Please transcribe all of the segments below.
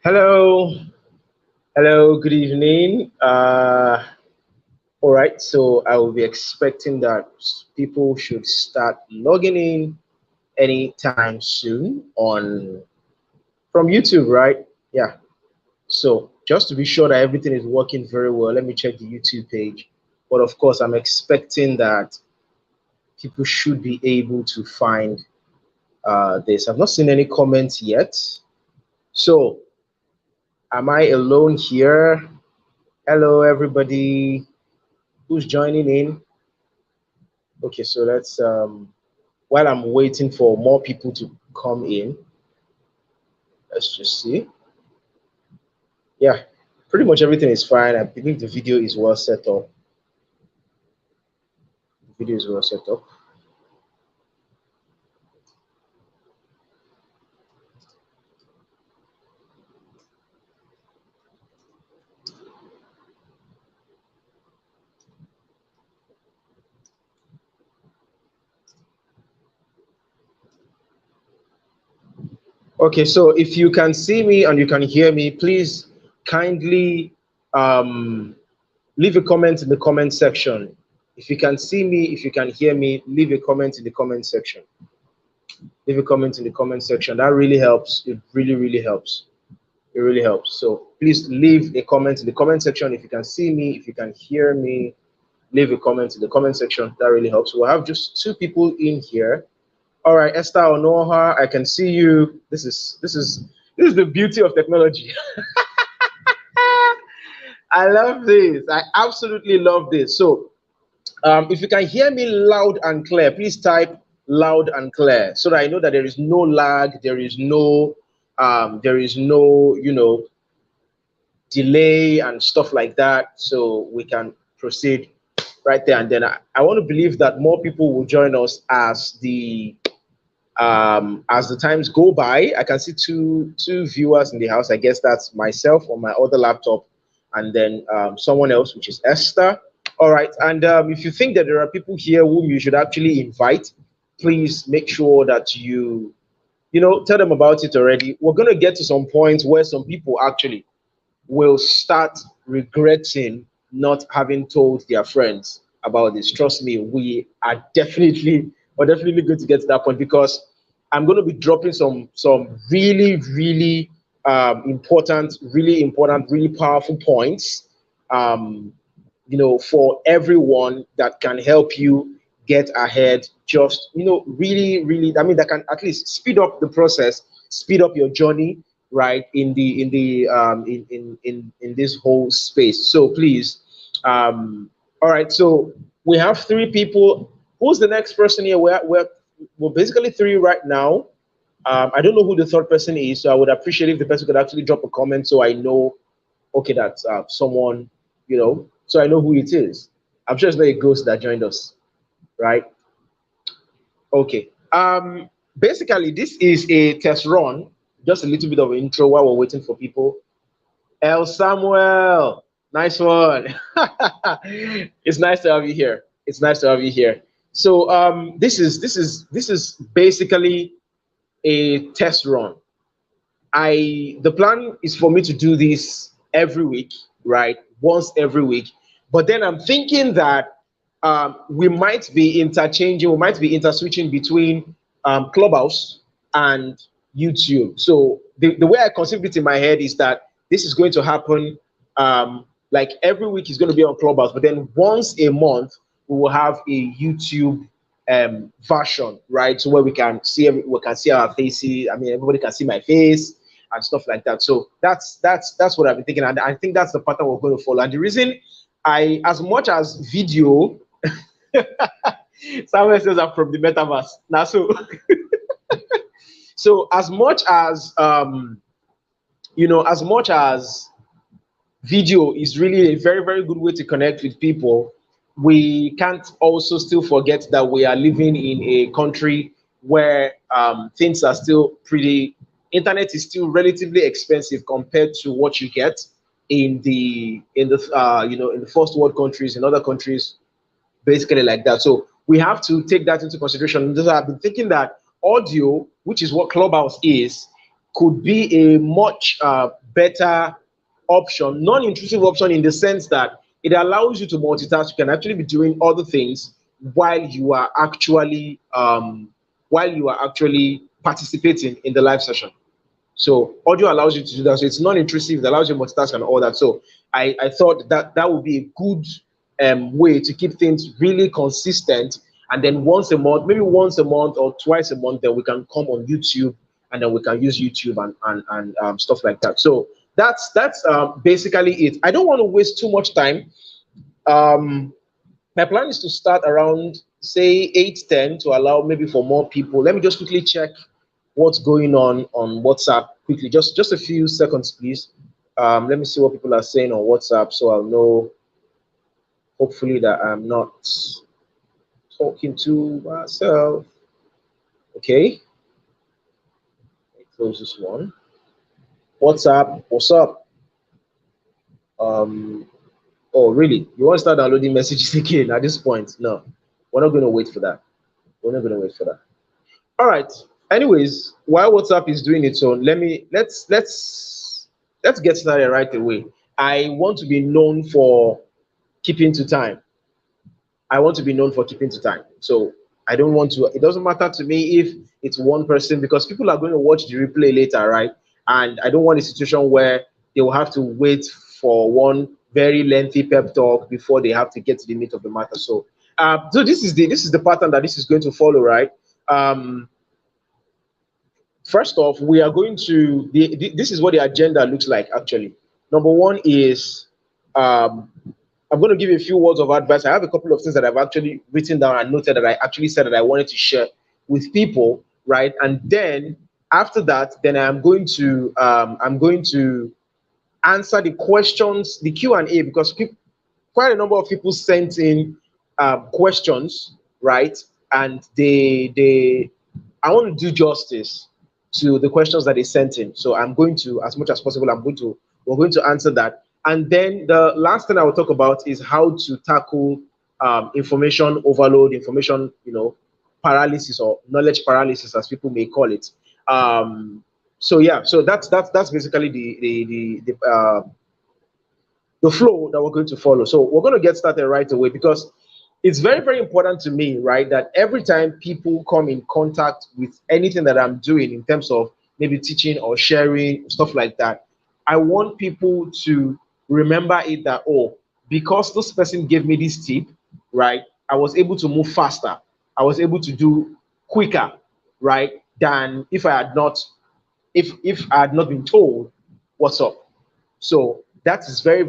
Hello, hello, good evening. All right, so I will be expecting that people should start logging in anytime soon on from YouTube, right? Yeah. So just to be sure that everything is working very well, let me check the YouTube page. But of course, I'm expecting that people should be able to find this. I've not seen any comments yet. So am I alone here? Hello, everybody who's joining in. Okay, so let's while I'm waiting for more people to come in, let's just see. Yeah, pretty much everything is fine. I believe the video is well set up. The video is well set up. Okay, so if you can see me and you can hear me, please kindly um, leave a comment in the comment section. If you can see me, if you can hear me, leave a comment in the comment section. Leave a comment in the comment section. That really helps. It really, really helps. It really helps. So please leave a comment in the comment section. If you can see me, if you can hear me, leave a comment in the comment section. That really helps. We'll have just two people in here. All right, Esther Onoha, I can see you. This is the beauty of technology. I love this. I absolutely love this. So if you can hear me loud and clear, please type loud and clear so that I know that there is no lag, there is no, delay and stuff like that. So we can proceed right there. And then I want to believe that more people will join us as the times go by. I can see two viewers in the house. I guess that's myself on my other laptop, and then someone else, which is Esther. All right, and if you think that there are people here whom you should actually invite, please make sure that you tell them about it already. We're going to get to some points where some people actually will start regretting not having told their friends about this. Trust me, we're definitely going to get to that point because I'm going to be dropping some really, really important, really powerful points. For everyone that can help you get ahead. Just really, really. I mean, that can at least speed up the process, speed up your journey, right? In this whole space. So please, all right. So we have three people. Who's the next person here? We're basically three right now. I don't know who the third person is, so I would appreciate if the person could actually drop a comment so I know, okay, that's someone, so I know who it is. I'm sure it's not a ghost that joined us, right? Okay. Basically, this is a test run. Just a little bit of an intro while we're waiting for people. El Samuel, nice one. It's nice to have you here. It's nice to have you here. So this is basically a test run. The plan is for me to do this every week, right? Once every week. But then I'm thinking that we might be interchanging, we might be interswitching between Clubhouse and YouTube. So the way I conceived it in my head is that this is going to happen like every week is going to be on Clubhouse, but then once a month we will have a YouTube version, right? So where we can see our faces. I mean, everybody can see my face and stuff like that. So that's what I've been thinking, and I think that's the pattern we're going to follow. And the reason as much as video, someone says I'm from the metaverse now. So as much as as much as video is really a very, very good way to connect with people, we can't also still forget that we are living in a country where things are still internet is still relatively expensive compared to what you get in the first world countries, in other countries, basically like that. So we have to take that into consideration. I've been thinking that audio, which is what Clubhouse is, could be a much better option, non-intrusive option, in the sense that it allows you to multitask. You can actually be doing other things while you are actually participating in the live session. So audio allows you to do that. So it's non-intrusive. It allows you to multitask and all that. So I thought that that would be a good way to keep things really consistent. And then once a month, maybe once a month or twice a month, then we can come on YouTube, and then we can use YouTube and stuff like that. So that's basically it. I don't want to waste too much time. Um, my plan is to start around, say, 8:10, to allow maybe for more people. Let me just quickly check what's going on WhatsApp quickly. Just a few seconds, please. Let me see what people are saying on WhatsApp, so I'll know, hopefully, that I'm not talking to myself. Okay, close this one. WhatsApp, what's up? Um, oh, really? You want to start downloading messages again at this point? No, we're not going to wait for that. We're not going to wait for that. All right. Anyways, while WhatsApp is doing its own, let's get started right away. I want to be known for keeping to time. I want to be known for keeping to time. So I don't want to, it doesn't matter to me if it's one person, because people are going to watch the replay later, right? And I don't want a situation where they will have to wait for one very lengthy pep talk before they have to get to the meat of the matter. So this is the pattern that this is going to follow, right? Um, First off, we are going to this is what the agenda looks like actually. Number one is, um, I'm going to give you a few words of advice. I have a couple of things that I've actually written down and noted that I actually said that I wanted to share with people, right? And then after that, then I'm going to answer the questions, the Q&A, because quite a number of people sent in questions, right? And I want to do justice to the questions that they sent in. So I'm going to, as much as possible, we're going to answer that. And then the last thing I will talk about is how to tackle information overload, information, paralysis, or knowledge paralysis, as people may call it. So yeah, so that's basically the flow that we're going to follow. So we're going to get started right away, because it's very, very important to me, right, that every time people come in contact with anything that I'm doing in terms of maybe teaching or sharing, stuff like that, I want people to remember it, that, oh, because this person gave me this tip, right, I was able to move faster. I was able to do quicker, right, than if I had not, if I had not been told what's up. So that is very,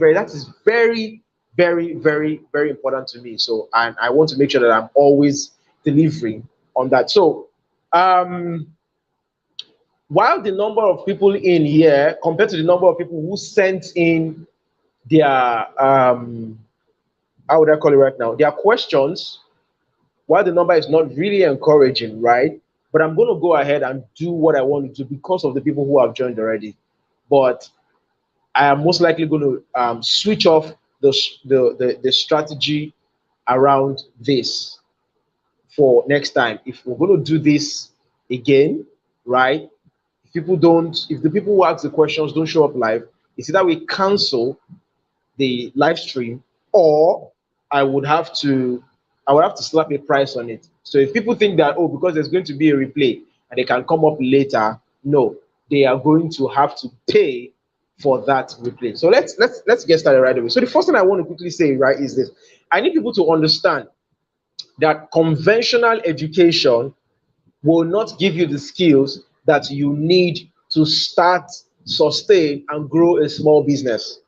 very, very, very important to me. So, and I want to make sure that I'm always delivering on that. So um while the number of people in here compared to the number of people who sent in their how would I call it right now, their questions, while the number is not really encouraging, right? But I'm going to go ahead and do what I want to do because of the people who have joined already. But I am most likely going to switch off the strategy around this for next time. If we're going to do this again, right? If the people who ask the questions don't show up live, it's either we cancel the live stream, or I would have to slap a price on it. So if people think that, oh, because there's going to be a replay and they can come up later, no, they are going to have to pay for that replay. So let's get started right away. So the first thing I want to quickly say, right, is this: I need people to understand that conventional education will not give you the skills that you need to start, sustain, and grow a small business.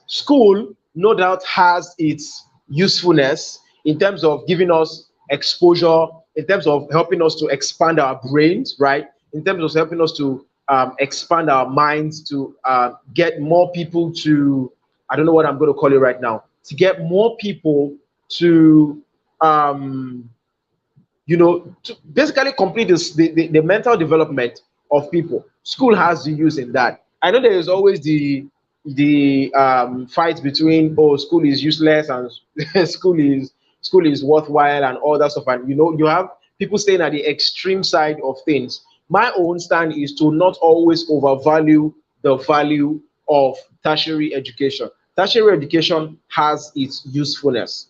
School, no doubt, has its usefulness in terms of giving us exposure, in terms of helping us to expand our brains, right? In terms of helping us to expand our minds, to get more people to, I don't know what I'm going to call it right now, to get more people to, to basically complete the mental development of people. School has the use in that. I know there is always the fight between, oh, school is useless and school is worthwhile and all that stuff, and you have people staying at the extreme side of things. My own stand is to not always overvalue the value of tertiary education. Tertiary education has its usefulness,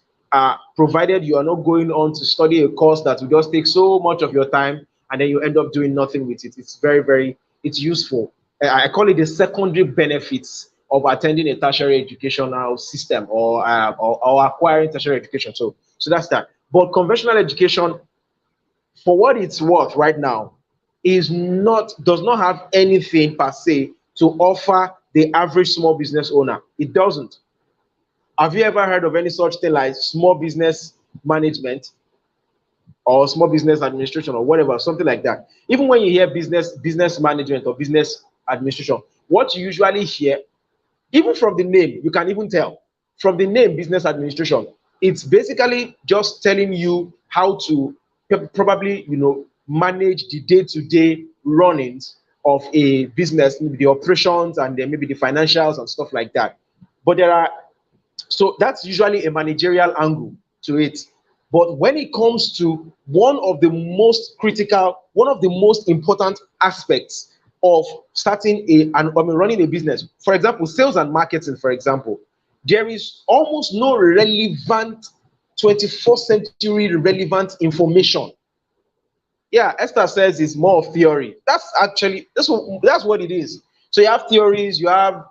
provided you are not going on to study a course that will just take so much of your time and then you end up doing nothing with it. It's very, very, it's useful. I call it the secondary benefits of attending a tertiary educational system, or acquiring tertiary education. So that's that. But conventional education, for what it's worth right now, does not have anything per se to offer the average small business owner. It doesn't. Have you ever heard of any such thing like small business management or small business administration or whatever, something like that? Even when you hear business management or business administration, what you usually hear, even from the name, you can even tell from the name business administration, it's basically just telling you how to probably, manage the day-to-day runnings of a business, maybe the operations and then maybe the financials and stuff like that. But so that's usually a managerial angle to it. But when it comes to one of the most critical, one of the most important aspects of running a business, for example, sales and marketing, for example, there is almost no relevant 21st century relevant information. Yeah, Esther says it's more of theory. That's what it is. So you have theories, you have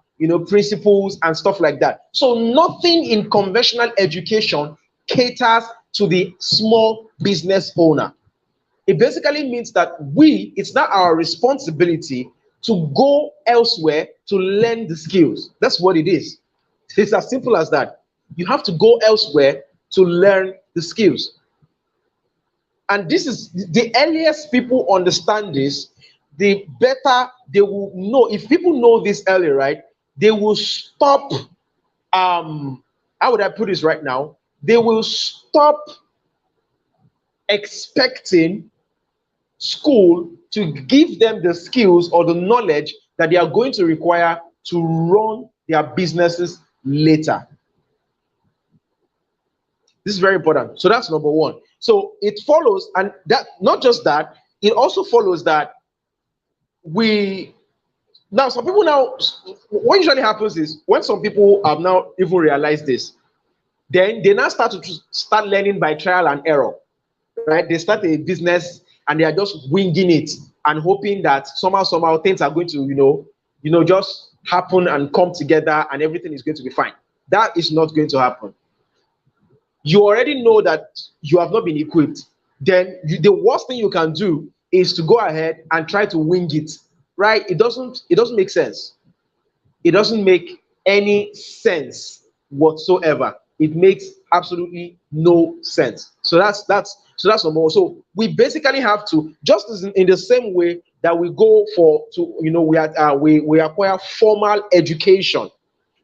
principles and stuff like that. So nothing in conventional education caters to the small business owner. It basically means that it's not our responsibility to go elsewhere to learn the skills. That's what it is. It's as simple as that. You have to go elsewhere to learn the skills. And this is the earliest people understand this, the better they will know. If people know this early, right, they will stop. How would I put this right now? They will stop expecting school to give them the skills or the knowledge that they are going to require to run their businesses later. This is very important. So that's number one. So it follows, and that not just that, it also follows that some people now, what usually happens is when some people have now even realized this, then they now start learning by trial and error, right? They start a business and they are just winging it and hoping that somehow things are going to, just happen and come together and everything is going to be fine. That is not going to happen. You already know that you have not been equipped. Then the worst thing you can do is to go ahead and try to wing it, right? It doesn't make sense. It doesn't make any sense whatsoever. It makes absolutely no sense. So that's number one. So we basically have to, just as in the same way that we go we acquire formal education.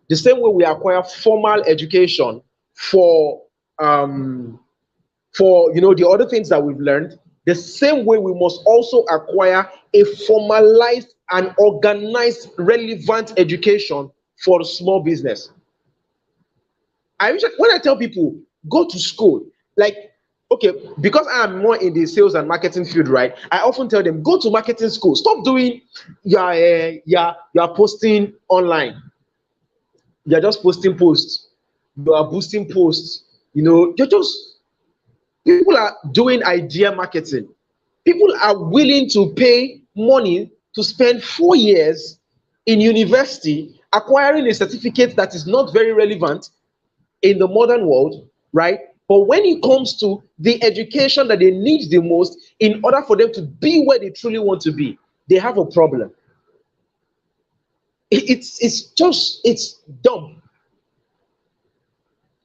The same way we acquire formal education for the other things that we've learned, the same way we must also acquire a formalized and organized relevant education for the small business. When I tell people go to school, like, okay, because I am more in the sales and marketing field, right? I often tell them go to marketing school. Stop doing you're posting online. You're just posting posts. You are boosting posts. People are doing idea marketing. People are willing to pay money to spend 4 years in university acquiring a certificate that is not very relevant in the modern world, right? But when it comes to the education that they need the most in order for them to be where they truly want to be, they have a problem. It's dumb.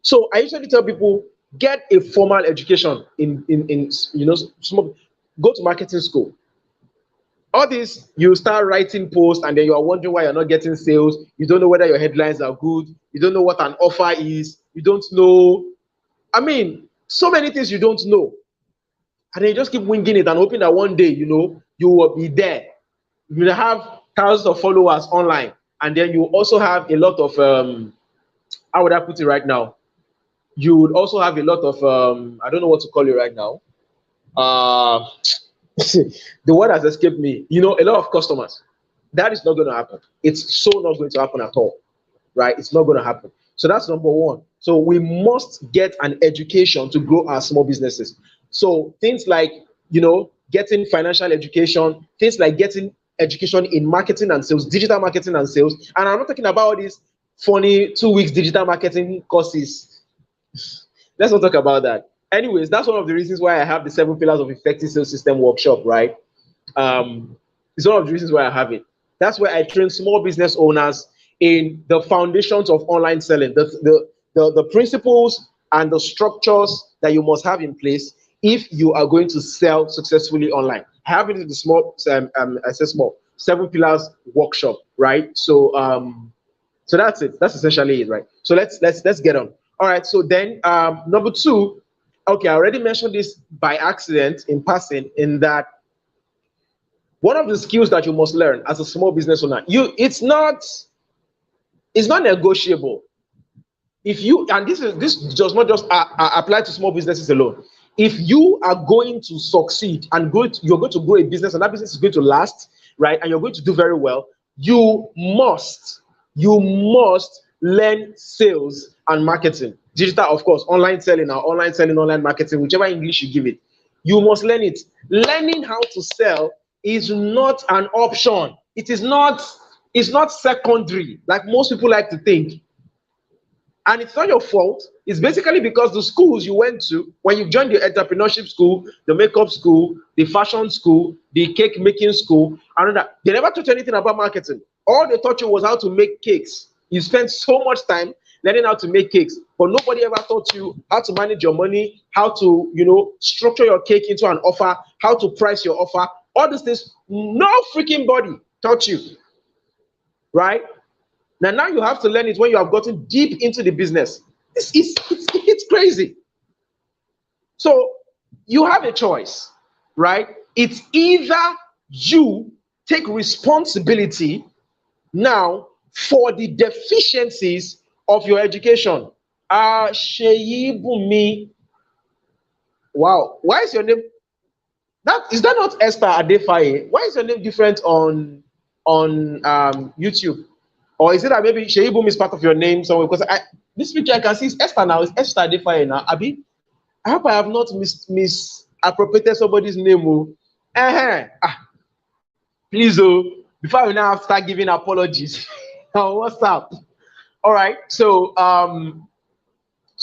So I usually tell people, get a formal education in small, go to marketing school. All this, you start writing posts and then you are wondering why you're not getting sales. You don't know whether your headlines are good. You don't know what an offer is. You don't know. I mean, so many things you don't know. And then you just keep winging it and hoping that one day, you will be there. You will have thousands of followers online. And then you also have a lot of, how would I put it right now? You would also have a lot of, I don't know what to call it right now. The word has escaped me. A lot of customers. That is not going to happen. It's so not going to happen at all, right? It's not going to happen. So that's number one. So we must get an education to grow our small businesses. So things like, getting financial education, things like getting education in marketing and sales, digital marketing and sales. And I'm not talking about all these funny 2 weeks digital marketing courses. Let's not talk about that. Anyways, that's one of the reasons why I have the 7 pillars of effective sales system workshop, right? It's one of the reasons why I have it. That's where I train small business owners in the foundations of online selling, the principles and the structures that you must have in place if you are going to sell successfully online. I have it in the I say small 7 pillars workshop, right? So that's it. That's essentially it, right? So let's get on. All right. So then number two, okay, I already mentioned this by accident in passing, in that one of the skills that you must learn as a small business owner, it's not negotiable. If you, and this does not just apply to small businesses alone. If you are going to succeed and you're going to grow a business, and that business is going to last, right, and you're going to do very well, you must learn sales and marketing, digital, of course, online selling, or online selling, online marketing, whichever English you give it. You must learn it. Learning how to sell is not an option. It's not secondary like most people like to think. And it's not your fault. It's basically because the schools you went to, when you joined the entrepreneurship school, the makeup school, the fashion school, the cake making school, and that, they never taught you anything about marketing. All they taught you was how to make cakes. You spent so much time learning how to make cakes, but nobody ever taught you how to manage your money, how to, structure your cake into an offer, how to price your offer. All these things, no freaking body taught you, right? Now you have to learn it when you have gotten deep into the business. It's crazy. So you have a choice, right? It's either you take responsibility now for the deficiencies of your education. Sheyi Bumi. Wow. Why is your name? Is that not Esther Adefaye? Why is your name different on YouTube? Or is it that maybe Sheyi Bumi is part of your name somewhere? Because this picture I can see is Esther now. It's Esther Adefaye now. Abi, I hope I have not misappropriated somebody's name. Please, before we now start giving apologies. What's up? All right. So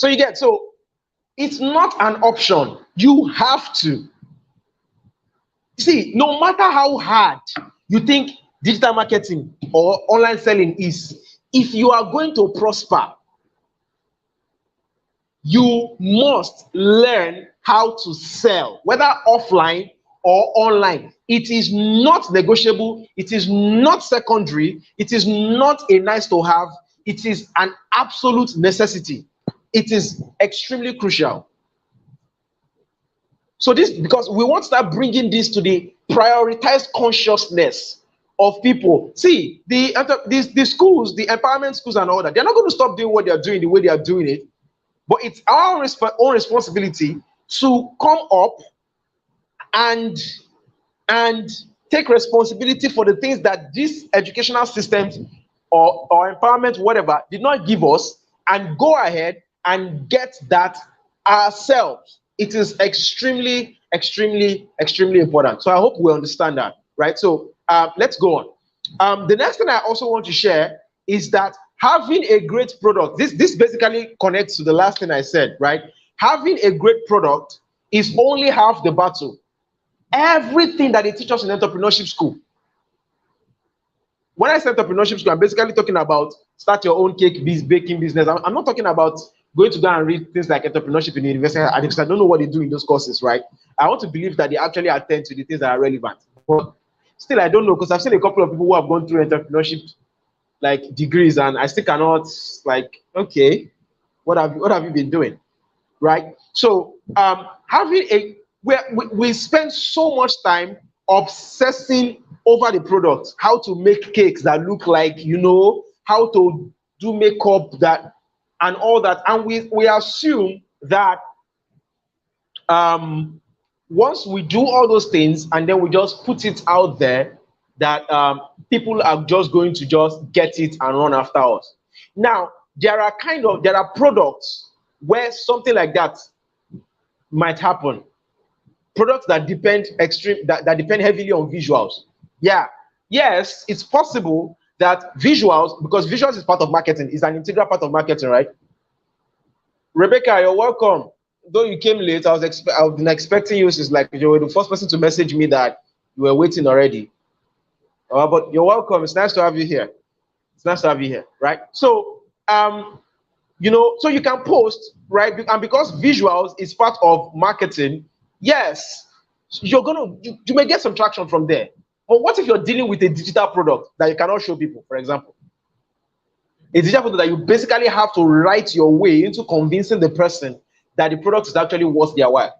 you get, so it's not an option. You have to. See, no matter how hard you think digital marketing or online selling is, if you are going to prosper, you must learn how to sell, whether offline or online. It is not negotiable. It is not secondary. It is not a nice to have. It is an absolute necessity. It is extremely crucial. So this, because we want to start bringing this to the prioritized consciousness of people. See, the schools, the empowerment schools and all that, they're not going to stop doing what they're doing the way they are doing it. But it's our own responsibility to come up and take responsibility for the things that these educational systems or empowerment, whatever, did not give us, and go ahead and get that ourselves. It is extremely, extremely, extremely important. So I hope we understand that, right? So let's go on. The next thing I also want to share is that having a great product, this basically connects to the last thing I said, right? Having a great product is only half the battle. Everything that they teach us in entrepreneurship school. When I say entrepreneurship school, I'm basically talking about start your own cake baking business. I'm not talking about going to go and read things like entrepreneurship in the university. I don't know what they do in those courses, right? I want to believe that they actually attend to the things that are relevant. But still, I don't know, because I've seen a couple of people who have gone through entrepreneurship like degrees, and I still cannot, like, okay, what have you been doing, right? So we spend so much time obsessing over the product, how to make cakes that look like, how to do makeup that and all that, and we assume that once we do all those things and then we just put it out there, that people are just going to just get it and run after us. Now, there are products where something like that might happen. Products that that depend heavily on visuals. Yeah, yes, it's possible that visuals, because visuals is part of marketing, is an integral part of marketing, right? Rebecca, you're welcome. Though you came late, I've been expecting you since like you were the first person to message me that you were waiting already. But you're welcome. It's nice to have you here. It's nice to have you here, right? So, so you can post, right? And because visuals is part of marketing, yes, you may get some traction from there. But what if you're dealing with a digital product that you cannot show people, for example? A digital product that you basically have to write your way into convincing the person that the product is actually worth their while.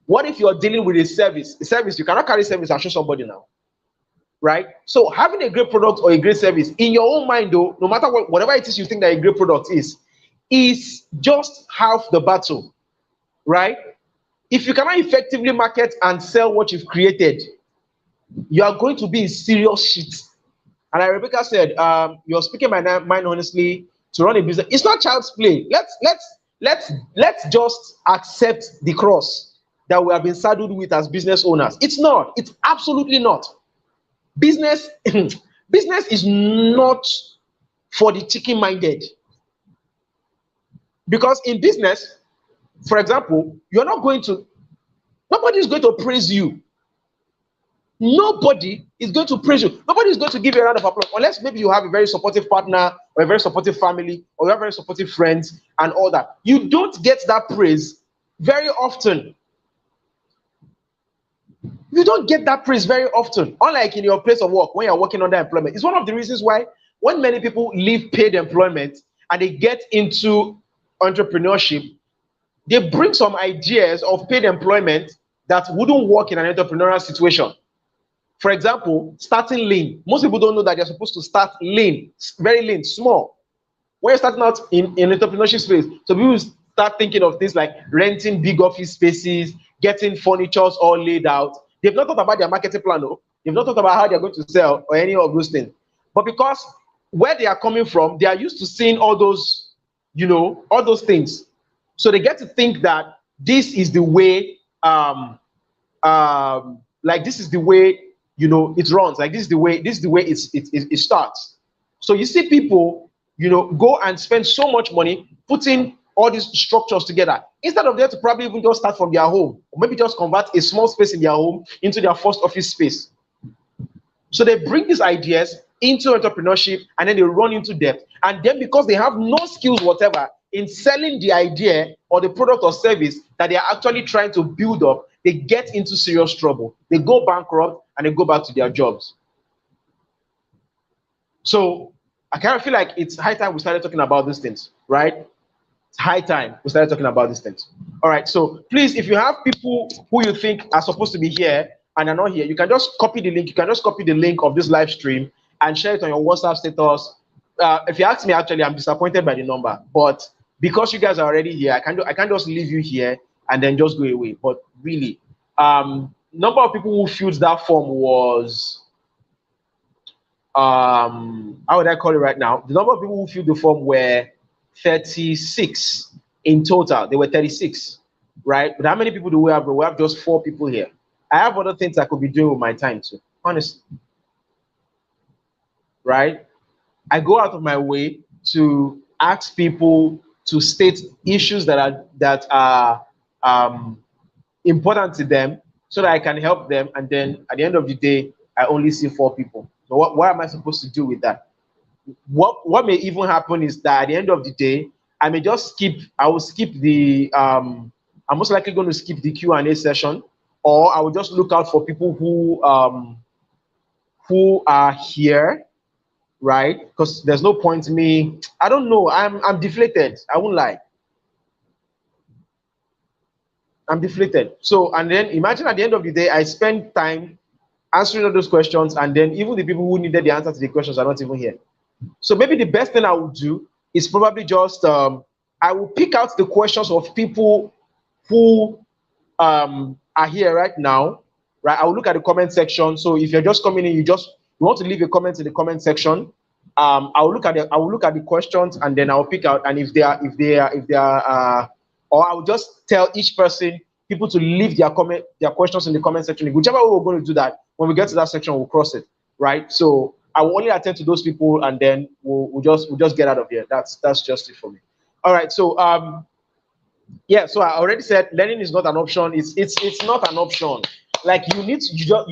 What if you're dealing with a service? A service, you cannot carry service and show somebody now, right? So having a great product or a great service in your own mind, though, no matter whatever it is you think that a great product is just half the battle, right? If you cannot effectively market and sell what you've created, you are going to be in serious shit. And like Rebecca said, you're speaking my mind honestly. To run a business, it's not child's play. Let's just accept the cross that we have been saddled with as business owners. It's not. It's absolutely not. Business business is not for the chicken-minded. Because in business, for example, nobody is going to praise you. Nobody is going to praise you. Nobody is going to give you a round of applause unless maybe you have a very supportive partner or a very supportive family or you have very supportive friends and all that. You don't get that praise very often. You don't get that praise very often. Unlike in your place of work when you're working under employment. It's one of the reasons why when many people leave paid employment and they get into entrepreneurship, they bring some ideas of paid employment that wouldn't work in an entrepreneurial situation. For example, starting lean. Most people don't know that you're supposed to start lean, very lean, small. When you're starting out in entrepreneurship space, so people start thinking of things like renting big office spaces, getting furnitures all laid out. They've not thought about their marketing plan, no. They've not thought about how they're going to sell or any of those things. But because where they are coming from, they are used to seeing all those, all those things. So they get to think that this is the way, this is the way it runs. Like this is the way it starts. So you see people, go and spend so much money putting all these structures together instead of them to probably even just start from their home or maybe just convert a small space in their home into their first office space. So they bring these ideas into entrepreneurship and then they run into debt. And then because they have no skills whatever in selling the idea or the product or service that they are actually trying to build up, they get into serious trouble. They go bankrupt and they go back to their jobs. So I kind of feel like it's high time we started talking about these things, right? It's high time we started talking about these things. All right, so please, if you have people who you think are supposed to be here and are not here, you can just copy the link. You can just copy the link of this live stream and share it on your WhatsApp status. If you ask me, actually, I'm disappointed by the number, but because you guys are already here, I can't just leave you here and then just go away. But really, number of people who filled that form was how would I call it right now? The number of people who filled the form were 36 in total. They were 36, right? But how many people do we have? We have just 4 people here. I have other things I could be doing with my time too, honestly. Right? I go out of my way to ask people to state issues that are important to them so that I can help them. And then at the end of the day, I only see 4 people. So what am I supposed to do with that? What may even happen is that at the end of the day, I may just I will skip the, I'm most likely going to skip the Q&A session, or I will just look out for people who are here, right? Because there's no point in me, I don't know, I'm deflated, I won't lie. I'm deflated. So, and then imagine at the end of the day, I spend time answering all those questions, and then even the people who needed the answer to the questions are not even here. So maybe the best thing I would do is probably just, I will pick out the questions of people who are here right now, right? I will look at the comment section. So if you're just coming in, you want to leave a comment in the comment section. I will look at the questions, and then I'll pick out, and if they are, or I will just tell each person, people to leave their questions in the comment section. Whichever way we're going to do that, when we get to that section, we'll cross it, right? So I will only attend to those people, and then we'll just get out of here. That's just it for me. All right. So yeah. So I already said learning is not an option. It's not an option. Like you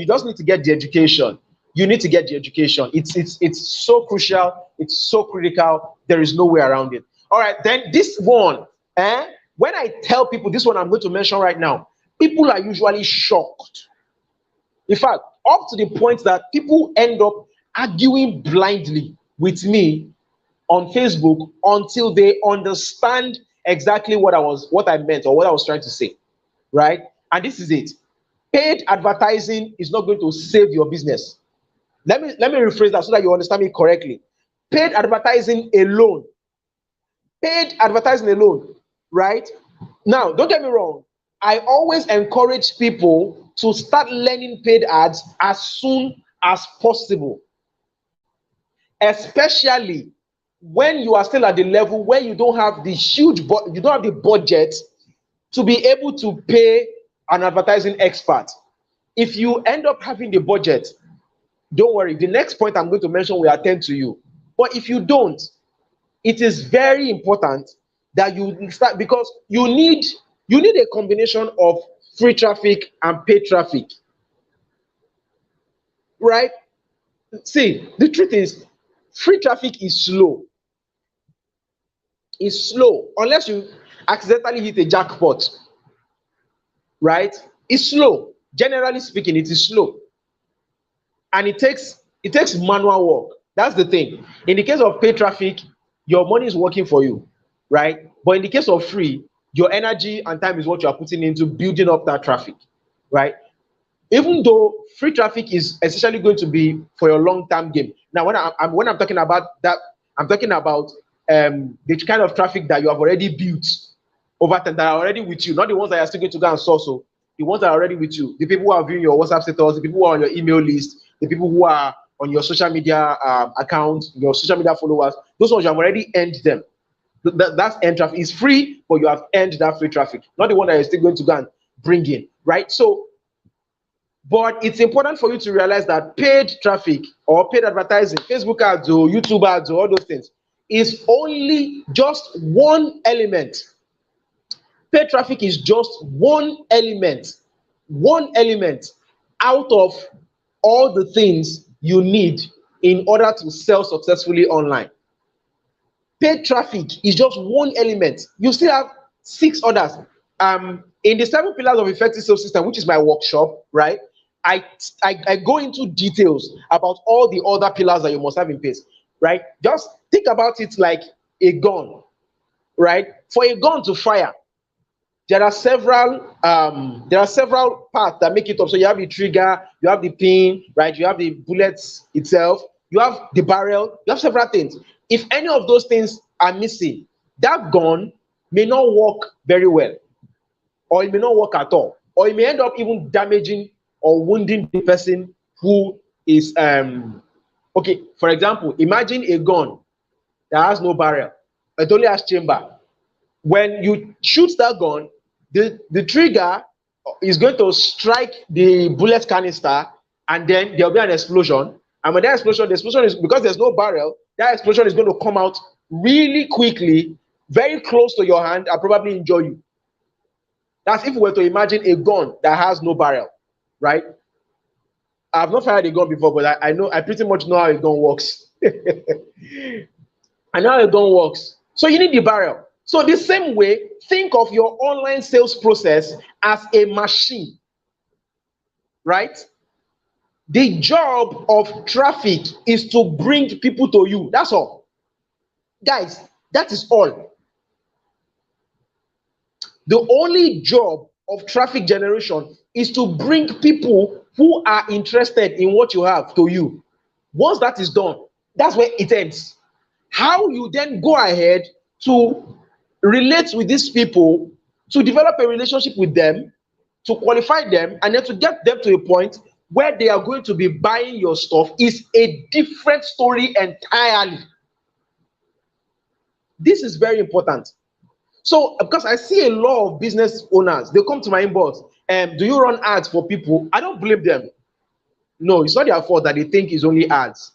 just need to get the education. You need to get the education. It's so crucial. It's so critical. There is no way around it. All right. Then this one, when I tell people this one, I'm going to mention right now, people are usually shocked. In fact, up to the point that people end up arguing blindly with me on Facebook until they understand exactly what I meant or what I was trying to say, right? And this is it. Paid advertising is not going to save your business. Let me rephrase that so that you understand me correctly. Paid advertising alone, right? Now, don't get me wrong. I always encourage people to start learning paid ads as soon as possible, especially when you are still at the level where you don't have the budget to be able to pay an advertising expert. If you end up having the budget, don't worry, the next point I'm going to mention will attend to you. But if you don't, it is very important that you start, because you need a combination of free traffic and paid traffic, right? See, the truth is, free traffic is slow. It's slow unless you accidentally hit a jackpot, right? It's slow. Generally speaking, it is slow, and it takes manual work. That's the thing. In the case of paid traffic, your money is working for you, right? But in the case of free, your energy and time is what you are putting into building up that traffic, right? Even though free traffic is essentially going to be for your long-term game. Now, when I'm talking about that, I'm talking about the kind of traffic that you have already built over time, that are already with you, not the ones that are still going to go and source. So the ones that are already with you, the people who are viewing your WhatsApp status, the people who are on your email list, the people who are on your social media account, your social media followers, those ones you have already earned them. That's earned traffic. It's free, but you have earned that free traffic, not the one that you're still going to go and bring in, right? So, but it's important for you to realize that paid traffic or paid advertising, Facebook ads or YouTube ads or all those things, is only just one element. Paid traffic is just one element out of all the things you need in order to sell successfully online. Paid traffic is just one element. You still have 6 others. In the 7 pillars of effective sales system, which is my workshop, right? I go into details about all the other pillars that you must have in place, right? Just think about it like a gun, right? For a gun to fire, there are several parts that make it up. So you have the trigger, you have the pin, right? You have the bullets itself, you have the barrel, you have several things. If any of those things are missing, that gun may not work very well, or it may not work at all, or it may end up even damaging or wounding the person who is okay. For example, imagine a gun that has no barrel, it only has chamber. When you shoot that gun, the trigger is going to strike the bullet canister, and then there'll be an explosion. And when that explosion, the explosion is, because there's no barrel, that explosion is going to come out really quickly, very close to your hand, and probably injure you. That's if we were to imagine a gun that has no barrel, right? I've not fired a gun before, but I pretty much know how a gun works. I know how a gun works. So you need the barrel. So the same way, think of your online sales process as a machine, right? The job of traffic is to bring people to you. That's all. Guys, that is all. The only job of traffic generation is to bring people who are interested in what you have to you. Once that is done, that's where it ends. How you then go ahead to relate with these people, to develop a relationship with them, to qualify them, and then to get them to a point where they are going to be buying your stuff is a different story entirely. This is very important. So, because I see a lot of business owners, they come to my inbox, do you run ads for people? I don't blame them. No, it's not their fault that they think it's only ads.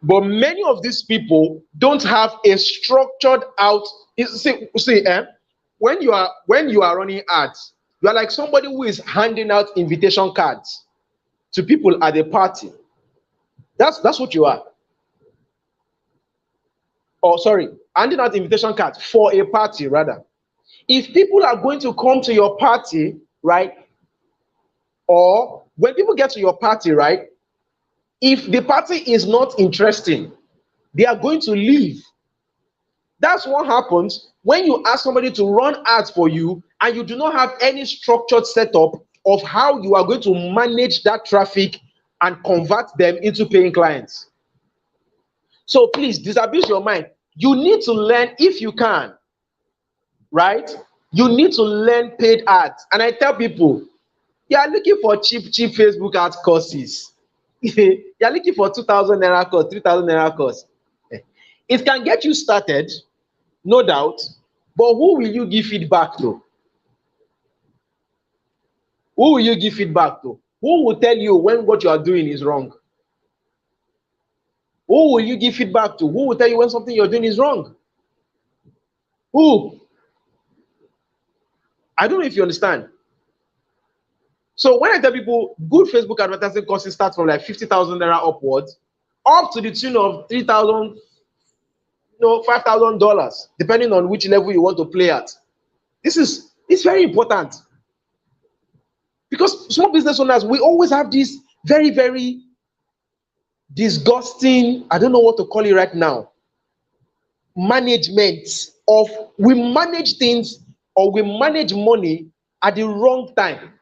But many of these people don't have a structured out. When you are running ads, you are like somebody who is handing out invitation cards to people at a party. That's what you are. Or sorry, handing out invitation cards for a party rather. If people are going to come to your party, right? Or when people get to your party, right? If the party is not interesting, they are going to leave. That's what happens when you ask somebody to run ads for you and you do not have any structured setup of how you are going to manage that traffic and convert them into paying clients. So please disabuse your mind. You need to learn, if you can, right? You need to learn paid ads. And I tell people, you are looking for cheap Facebook ads courses. You are looking for 2,000 naira course, 3,000 naira course. It can get you started, no doubt, but who will you give feedback to? Who will you give feedback to? Who will tell you when what you are doing is wrong? Who will you give feedback to? Who will tell you when something you're doing is wrong? Who? I don't know if you understand. So when I tell people good Facebook advertising courses start from like 50,000 naira upwards, up to the tune of 3,000, $5,000, depending on which level you want to play at. It's very important. Because small business owners, we always have this very, very disgusting, I don't know what to call it right now, management of, we manage things or we manage money at the wrong time.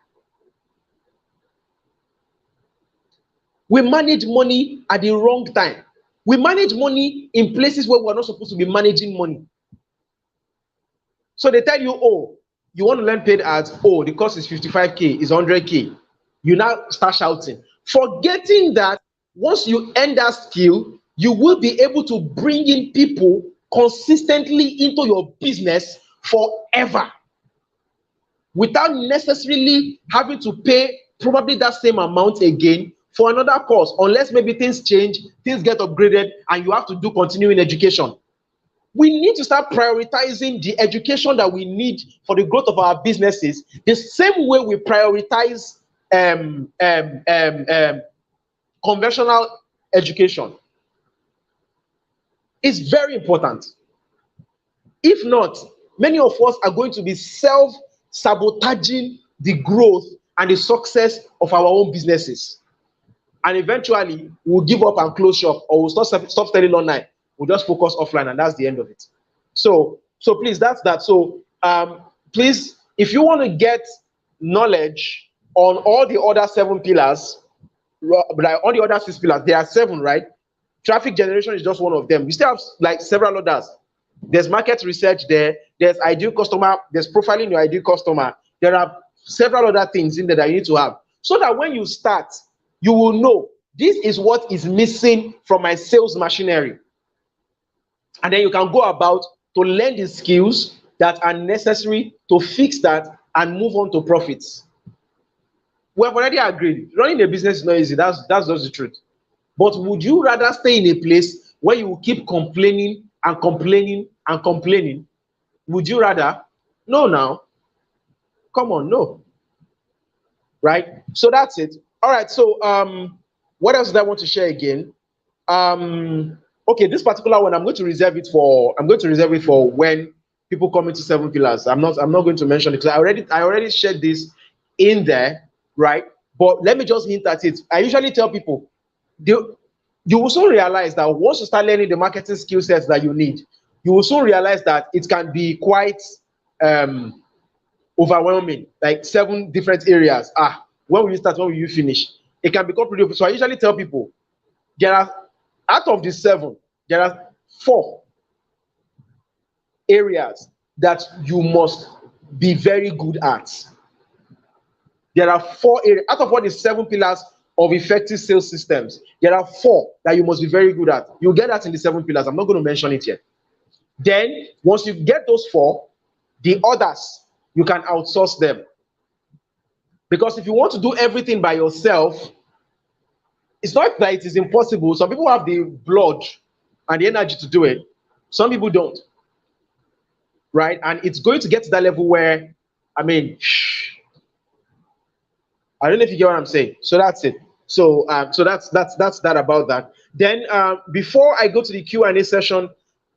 We manage money at the wrong time. We manage money in places where we're not supposed to be managing money. So they tell you, oh, you want to learn paid ads, oh, the cost is 55K, is 100K. You now start shouting, forgetting that once you earn that skill, you will be able to bring in people consistently into your business forever without necessarily having to pay probably that same amount again for another course, unless maybe things change, things get upgraded, and you have to do continuing education. We need to start prioritizing the education that we need for the growth of our businesses the same way we prioritize conventional education. It's very important. If not, many of us are going to be self-sabotaging the growth and the success of our own businesses. And eventually, we'll give up and close shop, or we'll stop selling online. We'll just focus offline, and that's the end of it. So please, that's that. So please, if you want to get knowledge on all the other 7 pillars, like all the other 6 pillars, there are 7, right? Traffic generation is just one of them. We still have like several others. There's market research there. There's ideal customer. There's profiling your ideal customer. There are several other things in there that you need to have, so that when you start, you will know this is what is missing from my sales machinery. And then you can go about to learn the skills that are necessary to fix that and move on to profits. We have already agreed. Running a business is not easy. That's just the truth. But would you rather stay in a place where you will keep complaining and complaining and complaining? Would you rather? No, now. Come on, no. Right? So that's it. All right. So what else did I want to share again? Okay, this particular one I'm going to reserve it for when people come into 7 pillars. I'm not going to mention it because I already shared this in there, right? But let me just hint at it. I usually tell people, you will soon realize that once you start learning the marketing skill sets that you need, you will soon realize that it can be quite overwhelming, like 7 different areas. When will you start? When will you finish? It can become pretty. So I usually tell people, there are, out of the 7, there are 4 areas that you must be very good at. There are 4 areas out of what is 7 pillars of effective sales systems. There are 4 that you must be very good at. You'll get that in the 7 pillars. I'm not going to mention it yet. Then, once you get those 4, the others, you can outsource them. Because if you want to do everything by yourself, it's not that it is impossible. Some people have the blood and the energy to do it. Some people don't. Right? And it's going to get to that level where, I mean, I don't know if you get what I'm saying. So that's it. So that's that about that. Then before I go to the Q&A session,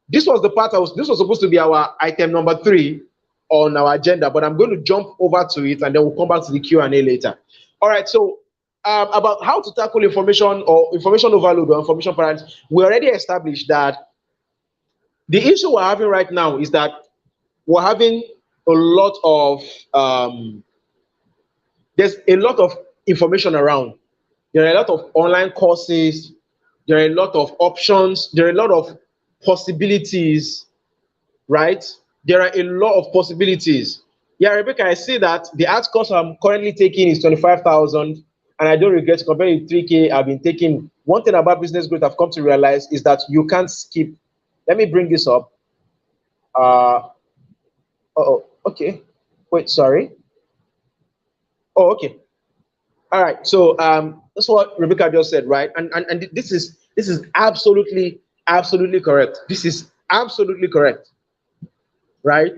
this was the part this was supposed to be our item number 3 on our agenda, but I'm going to jump over to it and then we'll come back to the Q&A later. All right, so about how to tackle information overload or information paralysis, we already established that the issue we're having right now is that we're having a lot of there's a lot of information around. There are a lot of online courses, there are a lot of options, there are a lot of possibilities, right? There are a lot of possibilities. Yeah, Rebecca, I see that the art course I'm currently taking is 25,000, and I don't regret comparing to 3K I've been taking. One thing about business growth I've come to realize is that you can't skip. Let me bring this up. Okay. Wait, sorry. Oh, okay. All right. So that's what Rebecca just said, right? And this is absolutely correct. This is absolutely correct, right?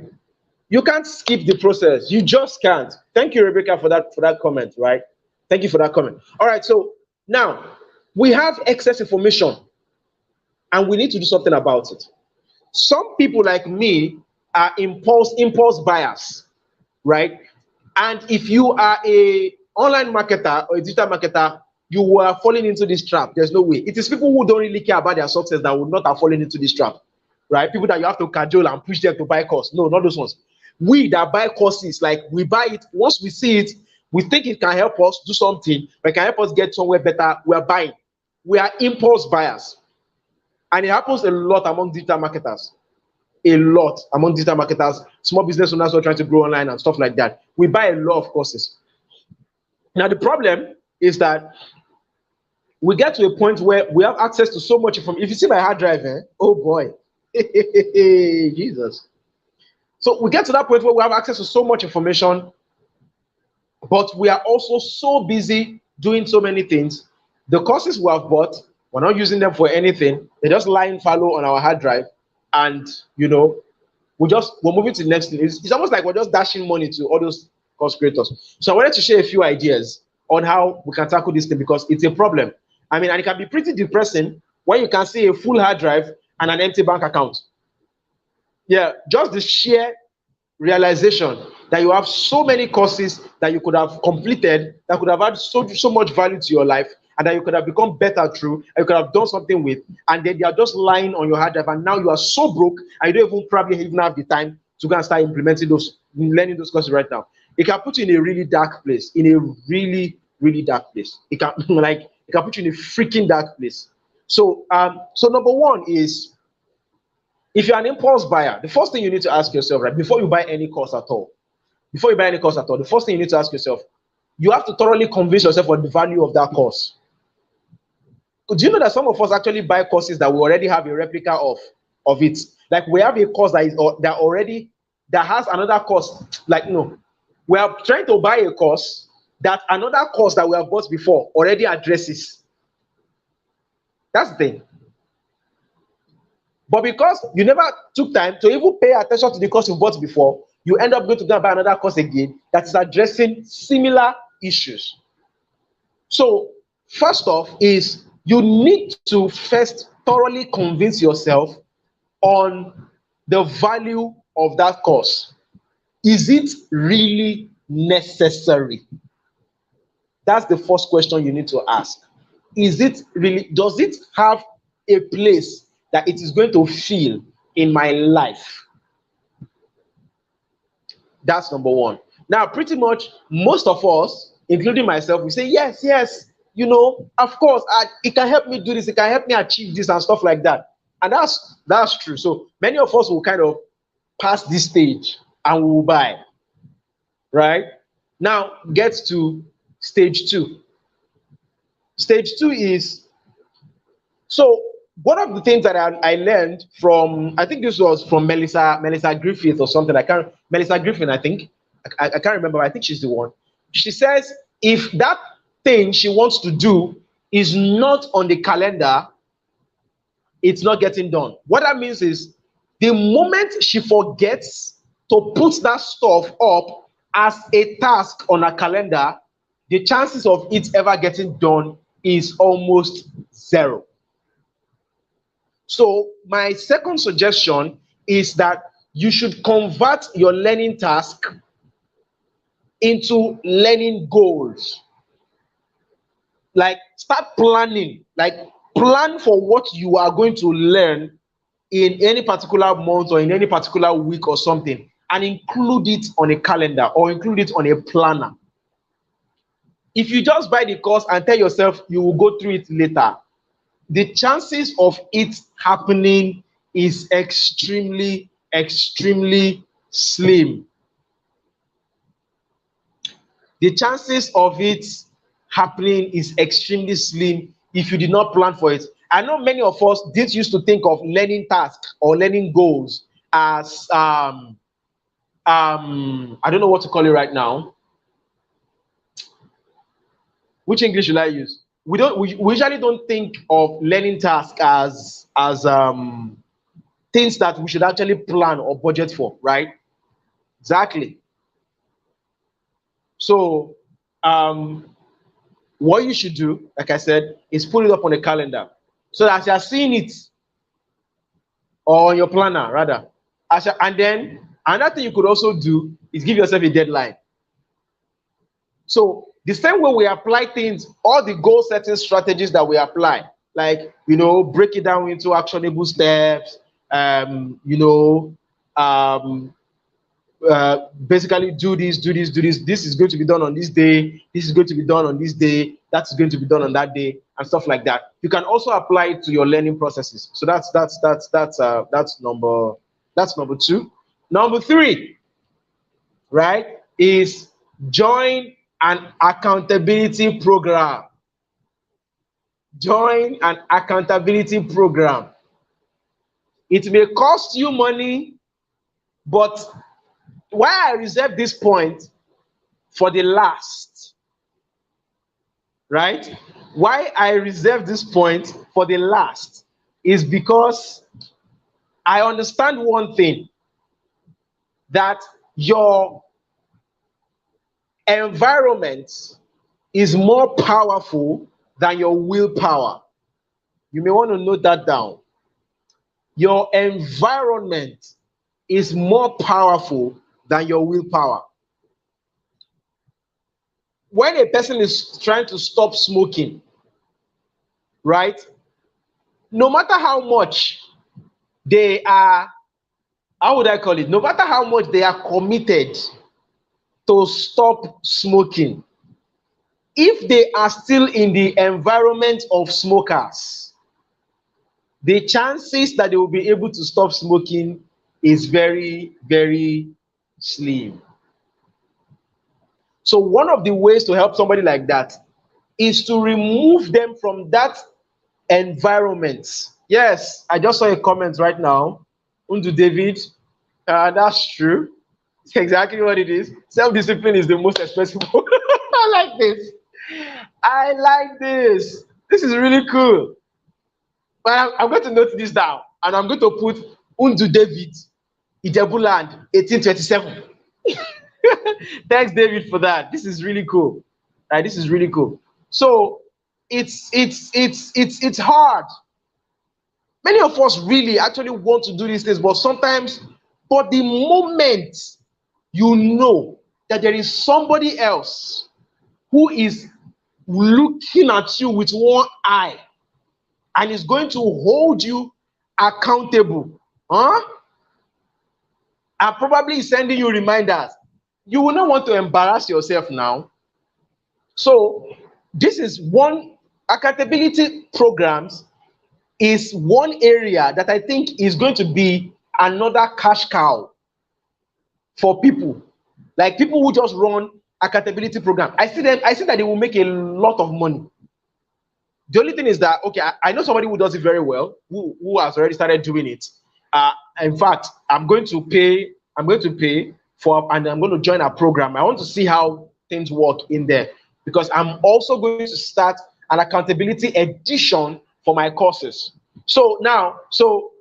You can't skip the process. You just can't. Thank you, Rebecca, for that comment, right? Thank you for that comment. All right. So now we have excess information, and we need to do something about it. Some people like me are impulse buyers, right? And if you are a online marketer or a digital marketer, you are falling into this trap. There's no way. It is people who don't really care about their success that would not have fallen into this trap, right? People that you have to cajole and push them to buy course. No, not those ones. We that buy courses, like we buy it, once we see it, we think it can help us do something, but it can help us get somewhere better, we're buying. We are impulse buyers. And it happens a lot among digital marketers. A lot among digital marketers, small business owners who are trying to grow online and stuff like that. We buy a lot of courses. Now, the problem is that we get to a point where we have access to so much information. If you see my hard drive, oh boy, Jesus. So we get to that point where we have access to so much information, but we are also so busy doing so many things. The courses we have bought, we're not using them for anything. They're just lying fallow on our hard drive. And we're moving to the next thing. It's almost like we're just dashing money to all those course creators. So I wanted to share a few ideas on how we can tackle this thing, because it's a problem. I mean, and it can be pretty depressing when you can see a full hard drive and an empty bank account. Yeah, just the sheer realization that you have so many courses that you could have completed that could have had so much value to your life, and that you could have become better through, and you could have done something with, and then they are just lying on your hard drive, and now you are so broke, and you don't probably even have the time to go and start learning those courses right now. It can put you in a really dark place, in a really, really dark place. It can put you in a freaking dark place. So, number one is, if you're an impulse buyer, the first thing you need to ask yourself, right, before you buy any course at all, the first thing you need to ask yourself, you have to thoroughly convince yourself of the value of that course. Do you know that some of us actually buy courses that we already have a replica of it? Like, we have a course that has another course. Like, no, we are trying to buy a course that another course that we have bought before already addresses. That's the thing. But because you never took time to even pay attention to the course you bought before, you end up going to go and buy another course again that is addressing similar issues. So first off is, you need to first thoroughly convince yourself on the value of that course. Is it really necessary? That's the first question you need to ask. Is it really, does it have a place that it is going to fill in my life? That's number one. Now, pretty much most of us, including myself, we say, yes, of course, it can help me do this, it can help me achieve this and stuff like that. And that's true. So many of us will kind of pass this stage and we will buy, right? Now get to stage two. Stage two is, so one of the things that I learned from, I think this was from Melissa Griffith or something. I can't, Melissa Griffin, I think. I can't remember. I think she's the one. She says if that thing she wants to do is not on the calendar, it's not getting done. What that means is the moment she forgets to put that stuff up as a task on her calendar, the chances of it ever getting done is almost zero. So my second suggestion is that you should convert your learning task into learning goals. Like start planning, like plan for what you are going to learn in any particular month or in any particular week or something, and include it on a calendar or include it on a planner. If you just buy the course and tell yourself you will go through it later, the chances of it happening is extremely, extremely slim. The chances of it happening is extremely slim if you did not plan for it. I know many of us did used to think of learning tasks or learning goals as I don't know what to call it right now. Which English should I use? We usually don't think of learning tasks as things that we should actually plan or budget for, right? Exactly. So what you should do, like I said, is put it up on a calendar so that you are seeing it, or on your planner rather. And then another thing you could also do is give yourself a deadline. So the same way we apply things, all the goal setting strategies that we apply, like break it down into actionable steps, you know, basically do this, do this, do this. This is going to be done on this day. This is going to be done on this day. That's going to be done on that day, and stuff like that. You can also apply it to your learning processes. So that's number two. Number three, right, is join an accountability program. Join an accountability program. It may cost you money, but why I reserve this point for the last, right? Why I reserve this point for the last is because I understand one thing, that your environment is more powerful than your willpower. You may want to note that down. Your environment is more powerful than your willpower. When a person is trying to stop smoking, right, no matter how much they are, how would I call it? No matter how much they are committed to stop smoking, if they are still in the environment of smokers, the chances that they will be able to stop smoking is very, very slim. So one of the ways to help somebody like that is to remove them from that environment. Yes, I just saw a comment right now. Undu David, that's true. It's exactly what it is. Self-discipline is the most expensive. I like this. I like this. This is really cool. But I'm going to note this down, and I'm going to put Undu David, Ijebuland, 1827. Thanks, David, for that. This is really cool. This is really cool. So it's hard. Many of us really actually want to do these things, but sometimes, for the moment you know that there is somebody else who is looking at you with one eye and is going to hold you accountable, and probably is sending you reminders, you will not want to embarrass yourself now. So this is one, accountability programs is one area that I think is going to be another cash cow for people. Like people who just run accountability program. I see that they will make a lot of money. The only thing is that, okay, I know somebody who does it very well, who has already started doing it. In fact, I'm going to pay for, and I'm going to join a program. I want to see how things work in there, because I'm also going to start an accountability edition for my courses. So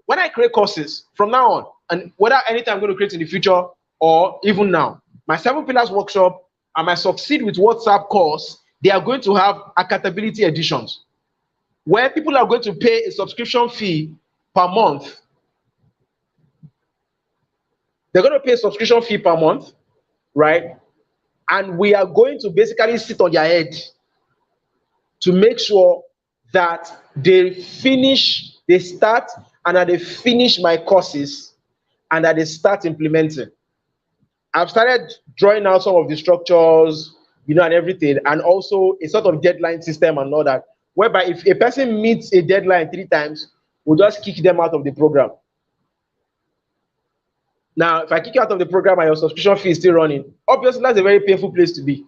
when I create courses from now on, and whether anything I'm going to create in the future or even now, my 7 pillars workshop and my Succeed with WhatsApp course, they are going to have accountability editions, where people are going to pay a subscription fee per month. They're going to pay a subscription fee per month, right? And we are going to basically sit on their head to make sure that they start, and that they finish my courses, and that they start implementing. I've started drawing out some of the structures, and everything, and also a sort of deadline system and all that, whereby if a person meets a deadline 3 times, we'll just kick them out of the program. Now, if I kick you out of the program and your subscription fee is still running, obviously that's a very painful place to be.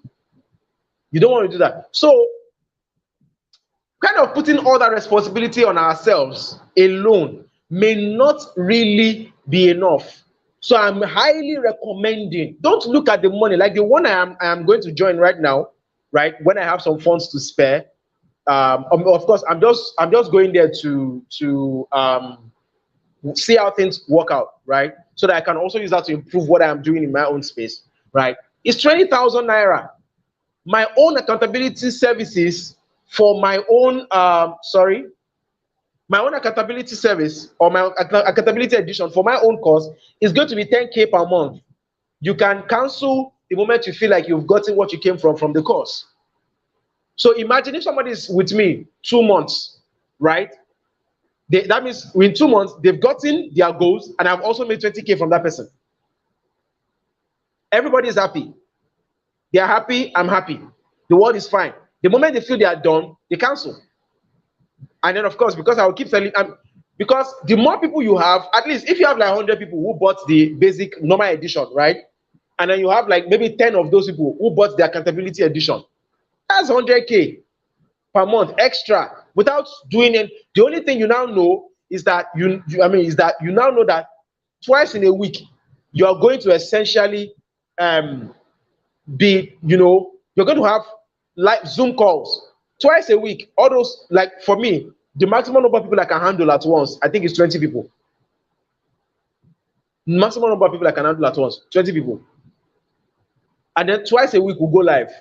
You don't want to do that. So, kind of putting all that responsibility on ourselves alone may not really be enough. So I'm highly recommending, don't look at the money like the one I am going to join right now, right? When I have some funds to spare. Of course, I'm just going there to see how things work out, right? So that I can also use that to improve what I'm doing in my own space, right? It's 20,000 naira. My own accountability services for my own my own accountability service, or my accountability edition for my own course, is going to be 10K per month. You can cancel the moment you feel like you've gotten what you came from the course. So imagine if somebody is with me 2 months, right? That means in 2 months, they've gotten their goals, and I've also made 20K from that person. Everybody is happy. They are happy, I'm happy. The world is fine. The moment they feel they are done, they cancel. And then, of course, because I will keep telling, because the more people you have, at least if you have like 100 people who bought the basic normal edition, right? And then you have like maybe 10 of those people who bought the accountability edition. That's 100K per month extra without doing it. The only thing you now know is that you now know that twice in a week you are going to essentially you're going to have like Zoom calls twice a week. All those, like for me, the maximum number of people I can handle at once, I think, is 20 people. Maximum number of people I can handle at once, 20 people. And then twice a week we'll go live.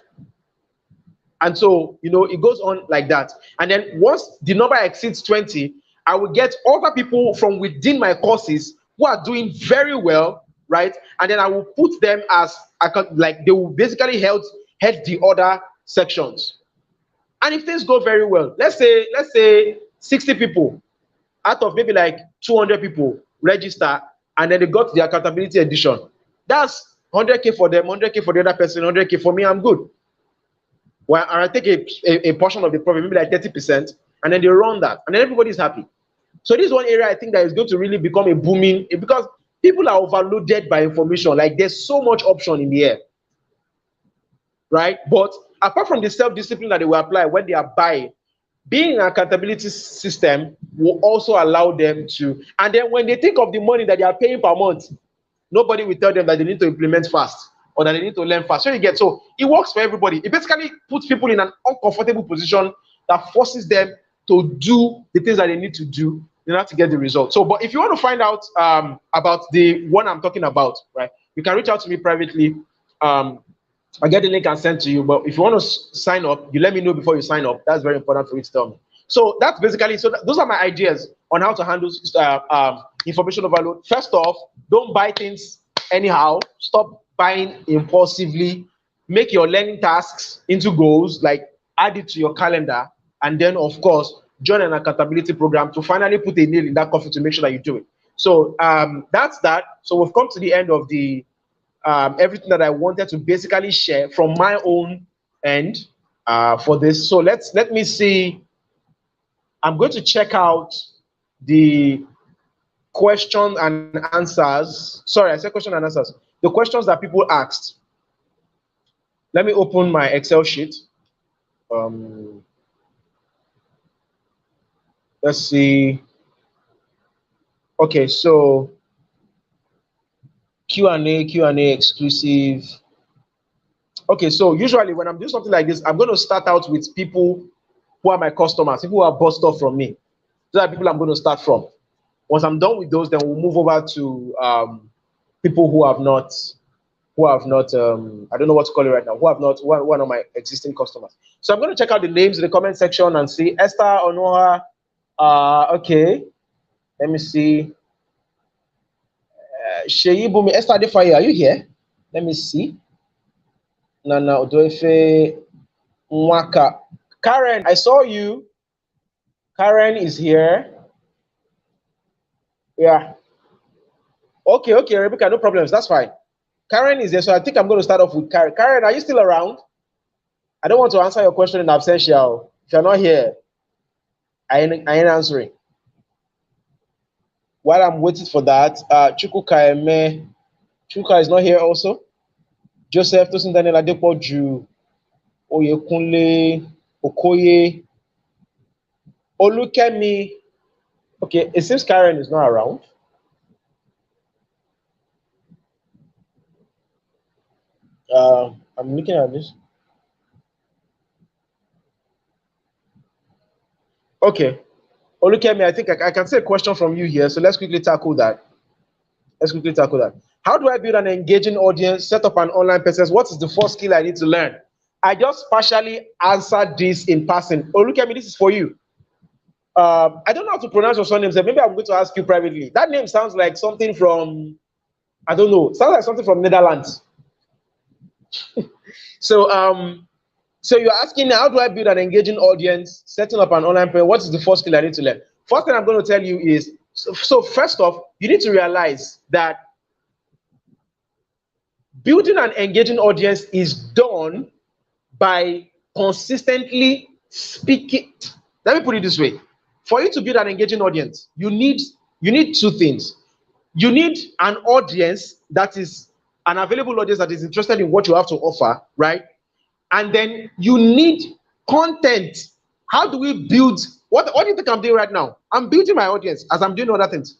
And so, it goes on like that. And then once the number exceeds 20, I will get other people from within my courses who are doing very well, right? And then I will put them as, like, they will basically head the other sections. And if things go very well, let's say 60 people out of maybe like 200 people register, and then they got the accountability edition. That's 100K for them, 100K for the other person, 100K for me, I'm good. Well, I take a portion of the profit, maybe like 30%, and then they run that, and then everybody's happy. So this is one area I think that is going to really become a booming, because people are overloaded by information. Like, there's so much option in the air, right? But apart from the self-discipline that they will apply when they are buying, being an accountability system will also allow them to, and then when they think of the money that they are paying per month, nobody will tell them that they need to implement fast or that they need to learn fast. So it works for everybody. It basically puts people in an uncomfortable position that forces them to do the things that they need to do in order to get the result. So, but if you want to find out about the one I'm talking about, right, you can reach out to me privately. I'll get the link and send to you. But if you want to sign up, you let me know before you sign up. That's very important for you to tell me. So that's basically, those are my ideas on how to handle information overload. First off, don't buy things anyhow. Stop buying impulsively. Make your learning tasks into goals, like add it to your calendar. And then, of course, join an accountability program to finally put a nail in that coffin to make sure that you do it. So that's that. So we've come to the end of the everything that I wanted to basically share from my own end for this. So let me see. I'm going to check out the question and answers. Sorry, I said question and answers. The questions that people asked. Let me open my Excel sheet. Um, let's see. Okay, so Q&A exclusive. Okay, so usually when I'm doing something like this, I'm going to start out with people who are my customers, people who are bought stuff from me. Those are people I'm going to start from. Once I'm done with those, then we'll move over to people who have not, I don't know what to call it right now, who are not my existing customers. So I'm going to check out the names in the comment section and see Esther Onoha. Okay, let me see. Sheyi Bumi, Esther Adefaye, are you here? Let me see. Nana Odoefe Nwaka. Karen, I saw you. Karen is here. Yeah. Okay, Rebecca, no problems. That's fine. Karen is there, so I think I'm going to start off with Karen. Karen, are you still around? I don't want to answer your question in absentia. If you're not here, I ain't answering. While I'm waiting for that, Chuka is not here also. Joseph Tosin Daniel Adepoju, Oyekunle, Okoye, Olukemi. Okay, it seems Karen is not around. I'm looking at this. Okay, Olukemi, I think I can see a question from you here, so let's quickly tackle that. How do I build an engaging audience, set up an online presence? What is the first skill I need to learn? I just partially answered this in passing. Olukemi, this is for you. I don't know how to pronounce your surname, so maybe I'm going to ask you privately. That name sounds like something from, I don't know, sounds like something from Netherlands. So you're asking, how do I build an engaging audience, setting up an online presence? What is the first skill I need to learn? First thing I'm going to tell you is, so first off, you need to realize that building an engaging audience is done by consistently speaking. Let me put it this way. For you to build an engaging audience, you need two things. You need an audience that is an available audience that is interested in what you have to offer, right? And then you need content. How do we build? What do you think I'm doing right now? I'm building my audience as I'm doing other things.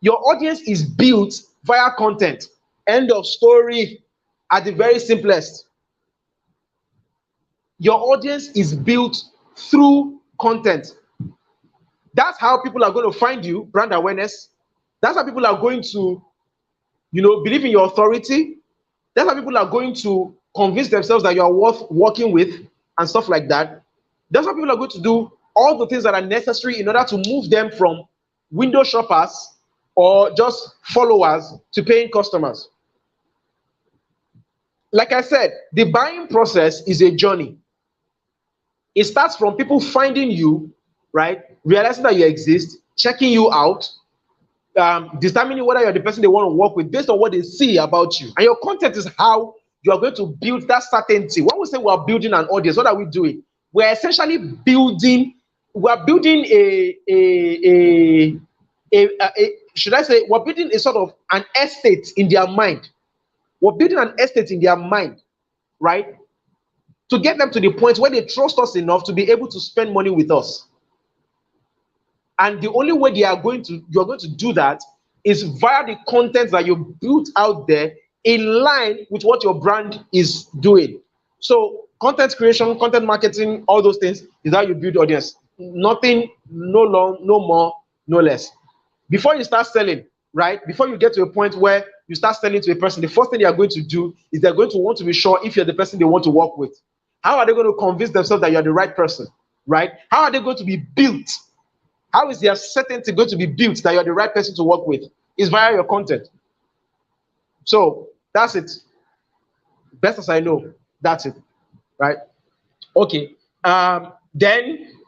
Your audience is built via content. End of story. At the very simplest, your audience is built through content. That's how people are going to find you, brand awareness. That's how people are going to, believe in your authority. That's how people are going to convince themselves that you are worth working with and stuff like that. That's how people are going to do all the things that are necessary in order to move them from window shoppers or just followers to paying customers. Like I said, the buying process is a journey. It starts from people finding you, right? Realizing that you exist, checking you out, determining whether you're the person they want to work with based on what they see about you. And your content is how you are going to build that certainty. When we say we are building an audience, what are we doing? We're essentially building should I say, we're building a sort of an estate in their mind. We're building an estate in their mind, right? To get them to the point where they trust us enough to be able to spend money with us. And the only way you're going to do that is via the content that you built out there in line with what your brand is doing. So content creation, content marketing, all those things is how you build audience. Nothing, no more, no less. Before you start selling, right? Before you get to a point where you start selling to a person, the first thing they are going to do is they're going to want to be sure if you're the person they want to work with. How are they going to convince themselves that you're the right person, right? How are they going to be built? How is their certainty going to be built that you're the right person to work with? Is via your content. So that's it. Best as I know, that's it, right? Okay.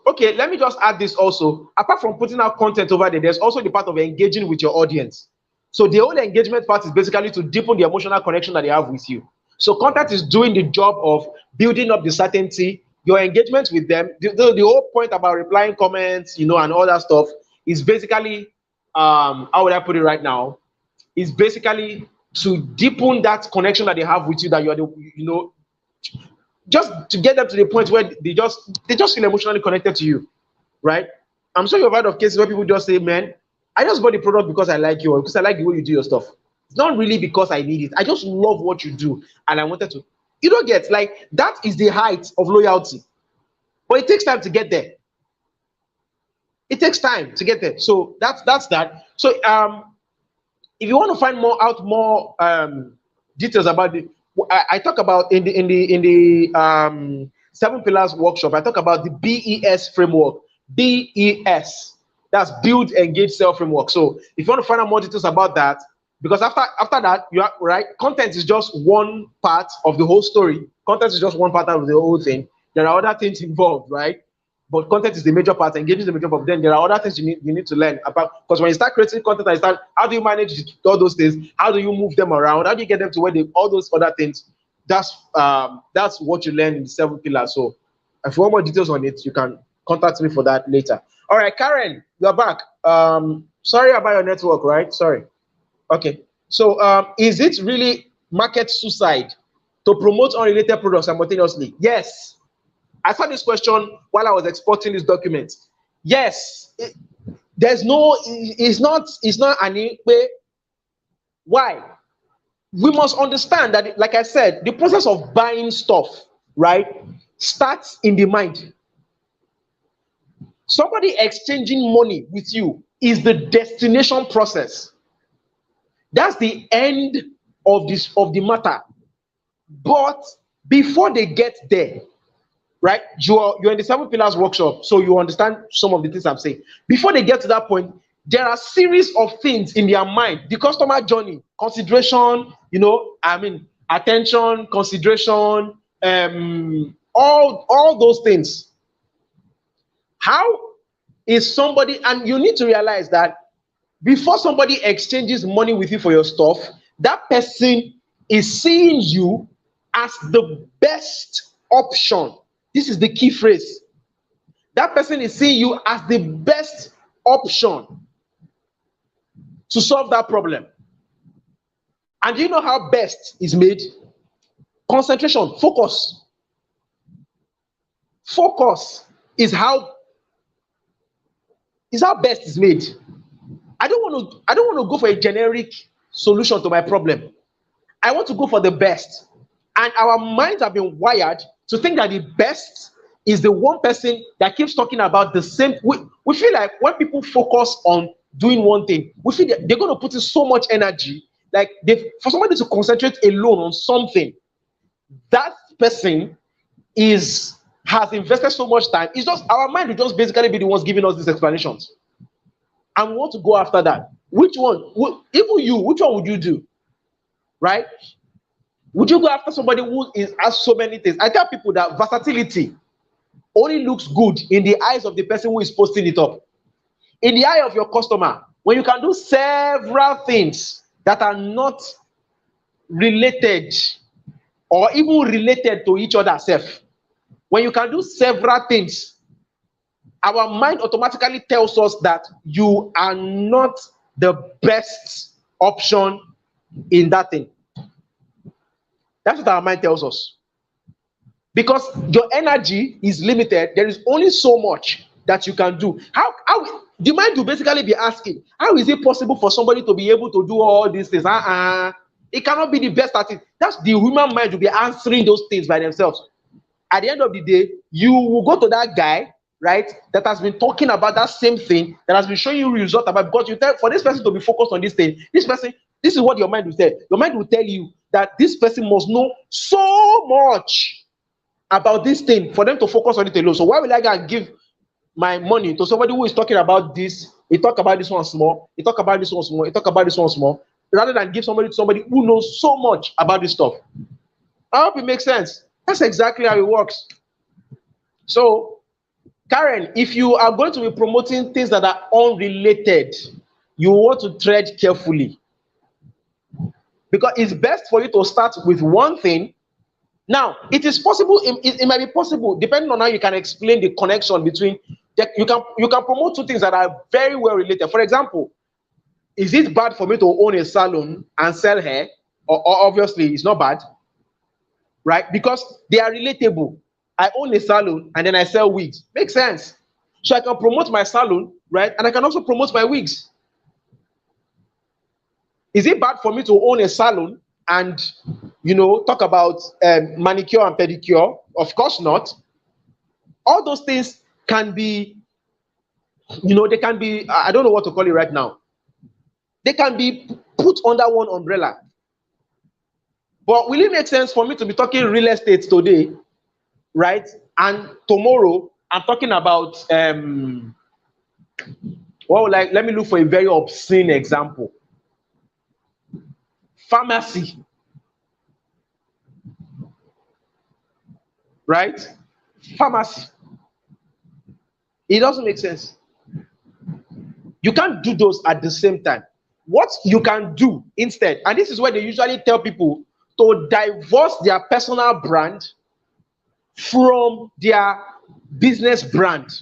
Okay, let me just add this also. Apart from putting out content over there, there's also the part of engaging with your audience. So the whole engagement part is basically to deepen the emotional connection that they have with you. So content is doing the job of building up the certainty. Your engagement with them, the whole point about replying comments, and all that stuff is basically, how would I put it right now? Is basically to deepen that connection that they have with you, that you're the, just to get them to the point where they just feel emotionally connected to you, right? I'm sure you've heard of cases where people just say, man, I just bought the product because I like you, or because I like the way you do your stuff. It's not really because I need it. I just love what you do, and I wanted to. You don't get, like, that is the height of loyalty, but it takes time to get there. It takes time to get there. So that's that. So if you want to find more details about it, I talk about in the 7 pillars workshop. I talk about the BES framework. BES, that's build, engage, sell framework. So if you want to find out more details about that, because after that, you are right. Content is just one part of the whole story. Content is just one part of the whole thing. There are other things involved, right? But content is the major part, engaging is the major part. Then there are other things you need to learn about. Because when you start creating content, and start, how do you manage all those things? How do you move them around? How do you get them to where they, all those other things? That's what you learn in the 7 pillars. So if you want more details on it, you can contact me for that later. All right, Karen, you're back. Sorry about your network, right? Sorry. Okay. So is it really market suicide to promote unrelated products simultaneously? Yes. I saw this question while I was exporting this document. Yes, there's no, it's not an way. Why? We must understand that, like I said, the process of buying stuff, right, starts in the mind. Somebody exchanging money with you is the destination process. That's the end of the matter. But before they get there, right, you're in the 7 pillars workshop, so you understand some of the things I'm saying. Before they get to that point, there are a series of things in their mind. The customer journey, consideration, attention, consideration, all those things. How is somebody, and you need to realize that before somebody exchanges money with you for your stuff, that person is seeing you as the best option. This is the key phrase. That person is seeing you as the best option to solve that problem. And do you know how best is made? Concentration, focus. Focus is how best is made. I don't want to go for a generic solution to my problem. I want to go for the best. And our minds have been wired to think that the best is the one person that keeps talking about the same. We feel like when people focus on doing one thing, we feel that they're going to put in so much energy. Like for somebody to concentrate alone on something, that person has invested so much time. It's just our mind will just basically be the ones giving us these explanations. And we want to go after that. Which one? Even you, which one would you do? Right? Would you go after somebody who has so many things? I tell people that versatility only looks good in the eyes of the person who is posting it up. In the eye of your customer, when you can do several things that are not related or even related to each other self, when you can do several things, our mind automatically tells us that you are not the best option in that thing. That's what our mind tells us. Because your energy is limited, there is only so much that you can do. How the mind will basically be asking, how is it possible for somebody to be able to do all these things? It cannot be the best at it. That's the human mind will be answering those things by themselves. At the end of the day, you will go to that guy, right, that has been talking about that same thing, that has been showing you results about, because you tell for this person to be focused on this thing, this is what your mind will say. Your mind will tell you that this person must know so much about this thing for them to focus on it alone. So why will I go and give my money to somebody who is talking about this? He talk about this one small, he talk about this one small, he talk about this one small, rather than give somebody to somebody who knows so much about this stuff. I hope it makes sense. That's exactly how it works. So, Karen, if you are going to be promoting things that are unrelated, you want to tread carefully. Because it's best for you to start with one thing. Now, it is possible, it might be possible, depending on how you can explain the connection between, you can promote two things that are very well related. For example, is it bad for me to own a salon and sell hair? Or obviously, it's not bad, right? Because they are relatable. I own a salon and then I sell wigs. Makes sense. So I can promote my salon, right? And I can also promote my wigs. Is it bad for me to own a salon and, talk about manicure and pedicure? Of course not. All those things can be, they can be, I don't know what to call it right now. They can be put under one umbrella. But will it make sense for me to be talking real estate today, right? And tomorrow I'm talking about let me look for a very obscene example. Pharmacy. Right? Pharmacy. It doesn't make sense. You can't do those at the same time. What you can do instead, and this is where they usually tell people to divorce their personal brand from their business brand.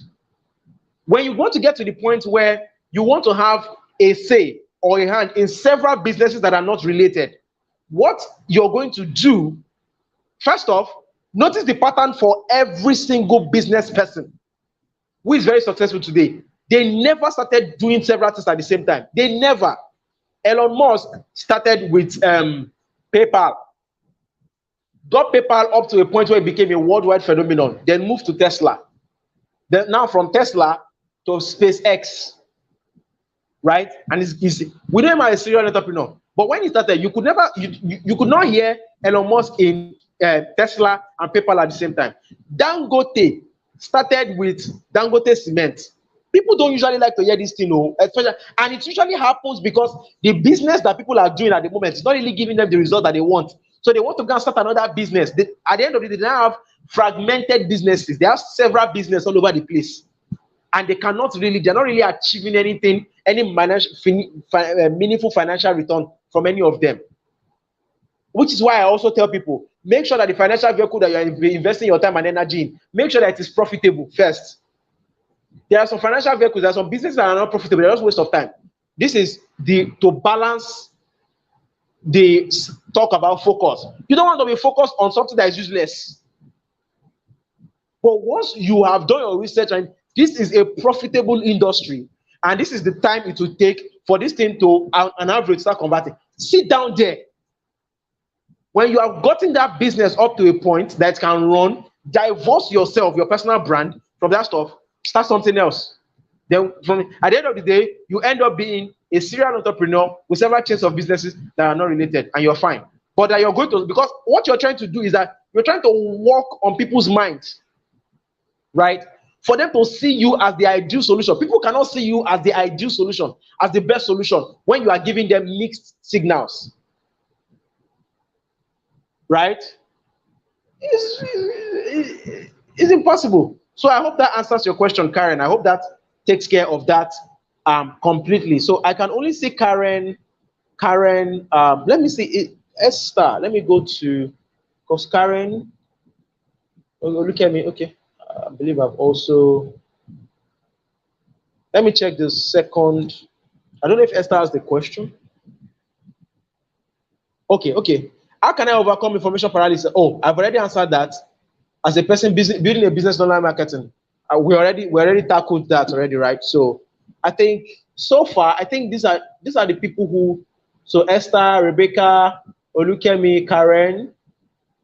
When you want to get to the point where you want to have a say or a hand in several businesses that are not related, what you're going to do, first off, notice the pattern for every single business person who is very successful today. They never started doing several things at the same time. They never. Elon Musk started with PayPal, got PayPal up to a point where it became a worldwide phenomenon, then moved to Tesla. Then now from Tesla to SpaceX, right? And we know him as a serial entrepreneur. But when he started, you could not hear Elon Musk in Tesla and PayPal at the same time. Dangote started with Dangote Cement. People don't usually like to hear this thing, especially, and it usually happens because the business that people are doing at the moment is not really giving them the result that they want. So they want to go and start another business. At the end of the day, they now have fragmented businesses. They have several businesses all over the place. And they're not really achieving anything, any meaningful financial return from any of them. Which is why I also tell people, make sure that the financial vehicle that you're investing your time and energy in, make sure that it is profitable first. There are some financial vehicles, there are some businesses that are not profitable, they're just waste of time. This is to balance the talk about focus. You don't want to be focused on something that is useless. But once you have done your research and this is a profitable industry, and this is the time it will take for this thing to, on average, start converting. Sit down there. When you have gotten that business up to a point that can run, divorce yourself, your personal brand from that stuff, start something else. Then at the end of the day, you end up being a serial entrepreneur with several chains of businesses that are not related, and you're fine. But that you're going to, because what you're trying to do is that you're trying to work on people's minds, right? For them to see you as the ideal solution. People cannot see you as the ideal solution, as the best solution, when you are giving them mixed signals. Right? It's impossible. So I hope that answers your question, Karen. I hope that takes care of that completely. So I can only see Karen, let me see Esther. Let me go to, because Karen, look at me. Okay. I believe I've also, let me check the second. I don't know if Esther has the question. Okay. How can I overcome information paralysis? Oh, I've already answered that. As a person building a business online marketing, we already tackled that already, right? So I think so far, I think these are the people who, so Esther, Rebecca, Olukemi, Karen,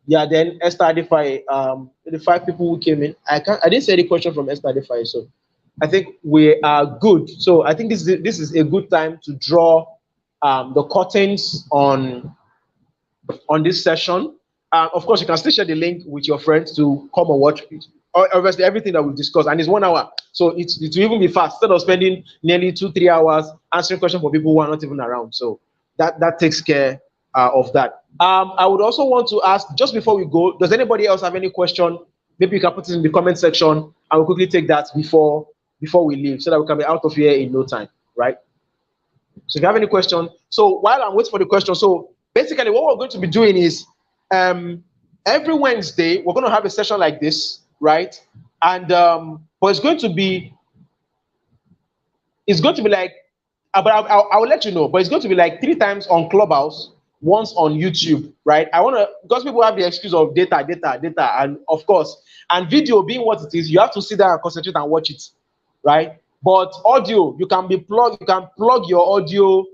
yeah, then Esther Adefai, the 5 people who came in. I didn't see any question from Esther Adefai, so I think we are good. So I think this is a good time to draw the curtains on this session. Of course, you can still share the link with your friends to come and watch it. Obviously, everything that we've discussed, and it's 1 hour, so it will even be fast. Instead of spending nearly 2-3 hours answering questions for people who are not even around, so that takes care of that. I would also want to ask, just before we go, does anybody else have any question? Maybe you can put it in the comment section, and we'll quickly take that before we leave, so that we can be out of here in no time, right? So if you have any question, so while I'm waiting for the question, so basically what we're going to be doing is every Wednesday we're going to have a session like this, right? And but it's going to be like, but I'll let you know, but it's going to be like 3 times on Clubhouse, once on YouTube, right? I want to, because people have the excuse of data, data, data, and of course, and video being what it is, you have to sit there and concentrate and watch it, right? But audio, you can plug your audio,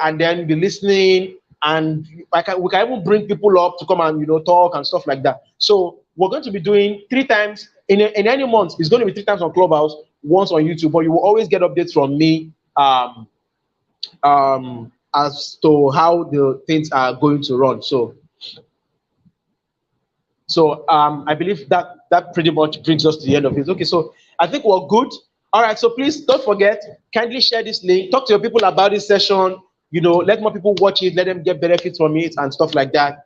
and then be listening, and we can even bring people up to come and talk and stuff like that. So we're going to be doing 3 times in any month. It's going to be 3 times on Clubhouse, once on YouTube, but you will always get updates from me. As to how the things are going to run. So I believe that pretty much brings us to the end of it. Okay, so I think we're good. All right, so please don't forget, kindly share this link, talk to your people about this session, let more people watch it, let them get benefits from it and stuff like that.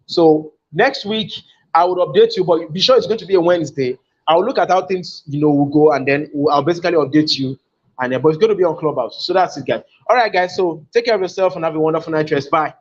So next week I would update you, but be sure it's going to be a Wednesday. I'll look at how things will go, and then I'll basically update you. And but it's going to be on Clubhouse. So that's it, guys. All right, guys. So take care of yourself and have a wonderful night rest. Bye.